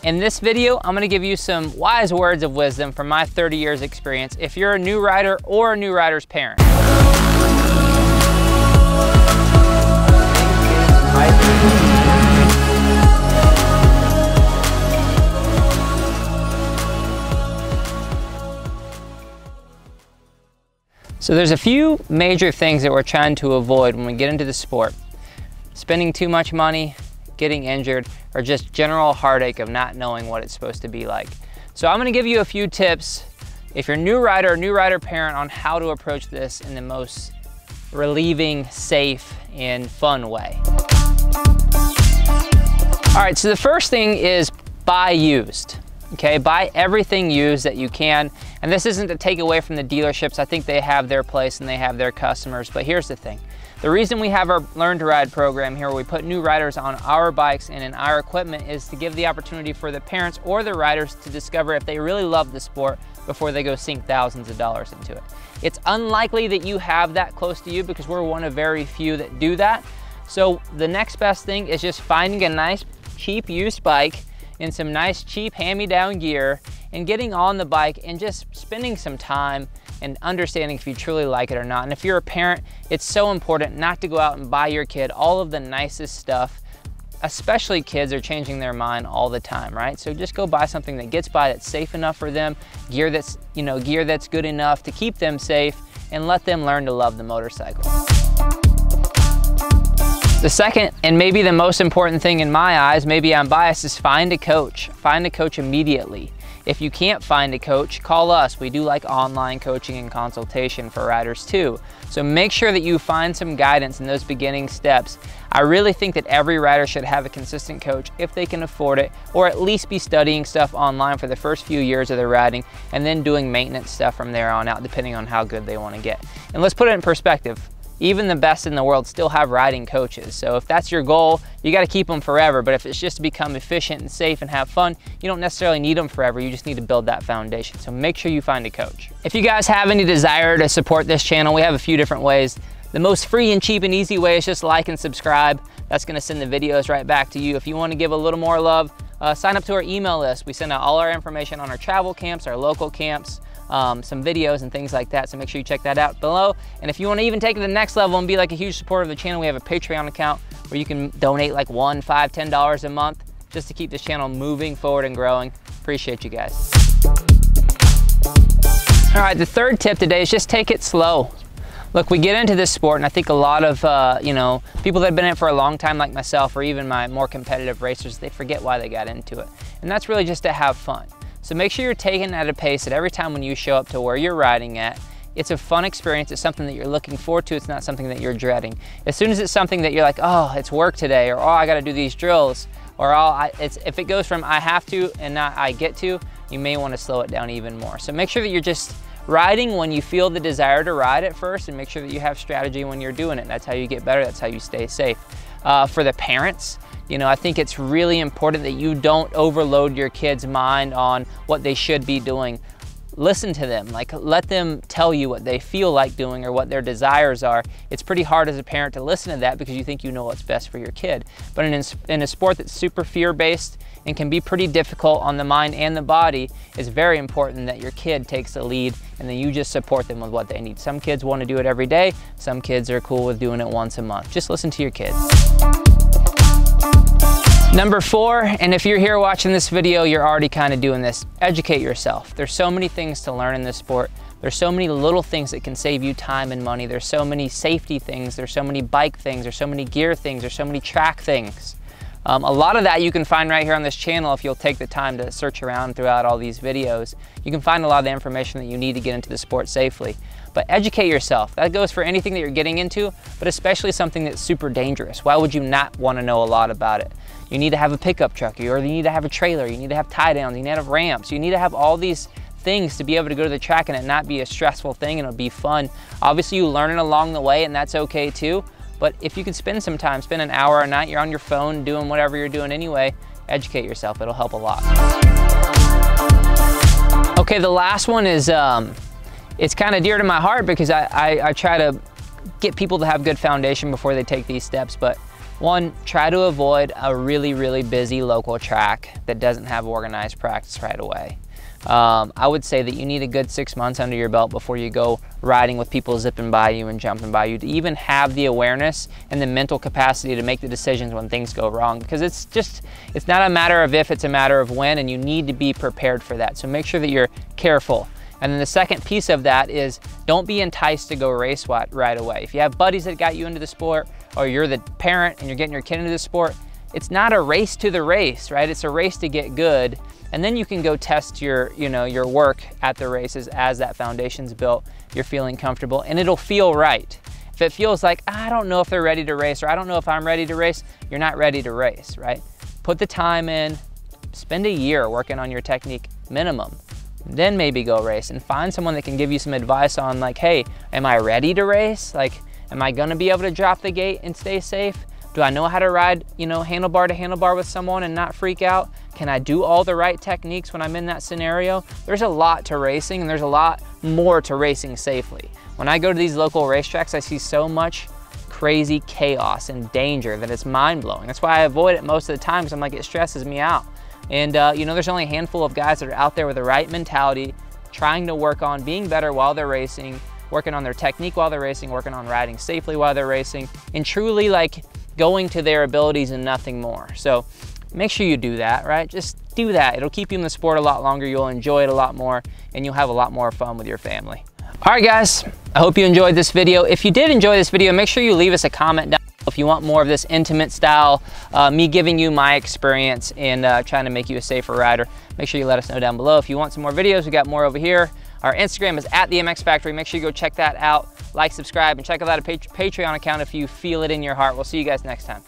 In this video, I'm gonna give you some wise words of wisdom from my 30 years experience if you're a new rider or a new rider's parent. So there's a few major things that we're trying to avoid when we get into the sport. Spending too much money, getting injured, or just general heartache of not knowing what it's supposed to be like. So I'm gonna give you a few tips if you're a new rider or new rider parent on how to approach this in the most relieving, safe, and fun way. All right, so the first thing is buy used. Okay, buy everything used that you can. And this isn't to take away from the dealerships. I think they have their place and they have their customers, but here's the thing. The reason we have our Learn to Ride program here, where we put new riders on our bikes and in our equipment, is to give the opportunity for the parents or the riders to discover if they really love the sport before they go sink thousands of dollars into it. It's unlikely that you have that close to you because we're one of very few that do that. So the next best thing is just finding a nice, cheap used bike in some nice cheap hand-me-down gear and getting on the bike and just spending some time and understanding if you truly like it or not. And if you're a parent, it's so important not to go out and buy your kid all of the nicest stuff, especially kids are changing their mind all the time, right? So just go buy something that gets by, that's safe enough for them, gear that's, gear that's good enough to keep them safe and let them learn to love the motorcycle. The second, and maybe the most important thing in my eyes, maybe I'm biased, is find a coach. Find a coach immediately. If you can't find a coach, call us. We do like online coaching and consultation for riders too. So make sure that you find some guidance in those beginning steps. I really think that every rider should have a consistent coach if they can afford it, or at least be studying stuff online for the first few years of their riding and then doing maintenance stuff from there on out, depending on how good they want to get. And let's put it in perspective. Even the best in the world still have riding coaches. So if that's your goal, you got to keep them forever. But if it's just to become efficient and safe and have fun, you don't necessarily need them forever. You just need to build that foundation. So make sure you find a coach. If you guys have any desire to support this channel, we have a few different ways. The most free and cheap and easy way is just like and subscribe. That's going to send the videos right back to you. If you want to give a little more love, sign up to our email list. We send out all our information on our travel camps, our local camps, some videos and things like that, so make sure you check that out below. And if you want to even take it to the next level and be like a huge supporter of the channel, we have a Patreon account where you can donate like $1, $5, $10 a month just to keep this channel moving forward and growing. Appreciate you guys. All right, the third tip today is just take it slow. Look, we get into this sport, and I think a lot of people that have been in it for a long time like myself, or even my more competitive racers, they forget why they got into it. And that's really just to have fun. So make sure you're taking at a pace that every time when you show up to where you're riding at, it's a fun experience. It's something that you're looking forward to. It's not something that you're dreading. As soon as it's something that you're like, oh, it's work today, or oh, I got to do these drills, or oh, if it goes from I have to and not I get to, you may want to slow it down even more. So make sure that you're just riding when you feel the desire to ride at first, and make sure that you have strategy when you're doing it. That's how you get better. That's how you stay safe. For the parents, I think it's really important that you don't overload your kid's mind on what they should be doing. Listen to them, like let them tell you what they feel like doing or what their desires are. It's pretty hard as a parent to listen to that because you think you know what's best for your kid. But in a sport that's super fear-based and can be pretty difficult on the mind and the body, it's very important that your kid takes the lead and then you just support them with what they need. Some kids want to do it every day. Some kids are cool with doing it once a month. Just listen to your kids. Number 4, and if you're here watching this video, you're already kind of doing this, educate yourself. There's so many things to learn in this sport. There's so many little things that can save you time and money. There's so many safety things. There's so many bike things. There's so many gear things. There's so many track things. A lot of that you can find right here on this channel if you'll take the time to search around throughout all these videos. You can find a lot of the information that you need to get into the sport safely. But educate yourself. That goes for anything that you're getting into, but especially something that's super dangerous. Why would you not want to know a lot about it? You need to have a pickup truck, or you need to have a trailer, you need to have tie downs, you need to have ramps, you need to have all these things to be able to go to the track and it not be a stressful thing and it'll be fun. Obviously you learn it along the way and that's okay too, but if you could spend some time, spend an hour a night, you're on your phone doing whatever you're doing anyway, educate yourself, it'll help a lot. Okay, the last one is, it's kind of dear to my heart because I try to get people to have good foundation before they take these steps, but One, try to avoid a really, really busy local track that doesn't have organized practice right away. I would say that you need a good 6 months under your belt before you go riding with people zipping by you and jumping by you to even have the awareness and the mental capacity to make the decisions when things go wrong, because it's not a matter of if, it's a matter of when, and you need to be prepared for that. So make sure that you're careful. And then the second piece of that is don't be enticed to go race right away. If you have buddies that got you into the sport, or you're the parent and you're getting your kid into the sport, it's not a race to the race, right? It's a race to get good. And then you can go test your work at the races as that foundation's built, you're feeling comfortable, and it'll feel right. If it feels like, I don't know if they're ready to race, or I don't know if I'm ready to race, you're not ready to race, right? Put the time in, spend a year working on your technique minimum, then maybe go race, and find someone that can give you some advice on like, hey, am I ready to race? Like, am I gonna be able to drop the gate and stay safe? Do I know how to ride, handlebar to handlebar with someone and not freak out? Can I do all the right techniques when I'm in that scenario? There's a lot to racing, and there's a lot more to racing safely. When I go to these local racetracks, I see so much crazy chaos and danger that it's mind-blowing. That's why I avoid it most of the time, because I'm like, it stresses me out. And there's only a handful of guys that are out there with the right mentality, trying to work on being better while they're racing, working on their technique while they're racing, working on riding safely while they're racing, and truly like going to their abilities and nothing more. So make sure you do that, right? Just do that. It'll keep you in the sport a lot longer, you'll enjoy it a lot more, and you'll have a lot more fun with your family. All right, guys, I hope you enjoyed this video. If you did enjoy this video, make sure you leave us a comment down below if you want more of this intimate style, me giving you my experience and trying to make you a safer rider. Make sure you let us know down below. If you want some more videos, we got more over here. Our Instagram is @TheMXFactory. Make sure you go check that out, like, subscribe, and check out that Patreon account if you feel it in your heart. We'll see you guys next time.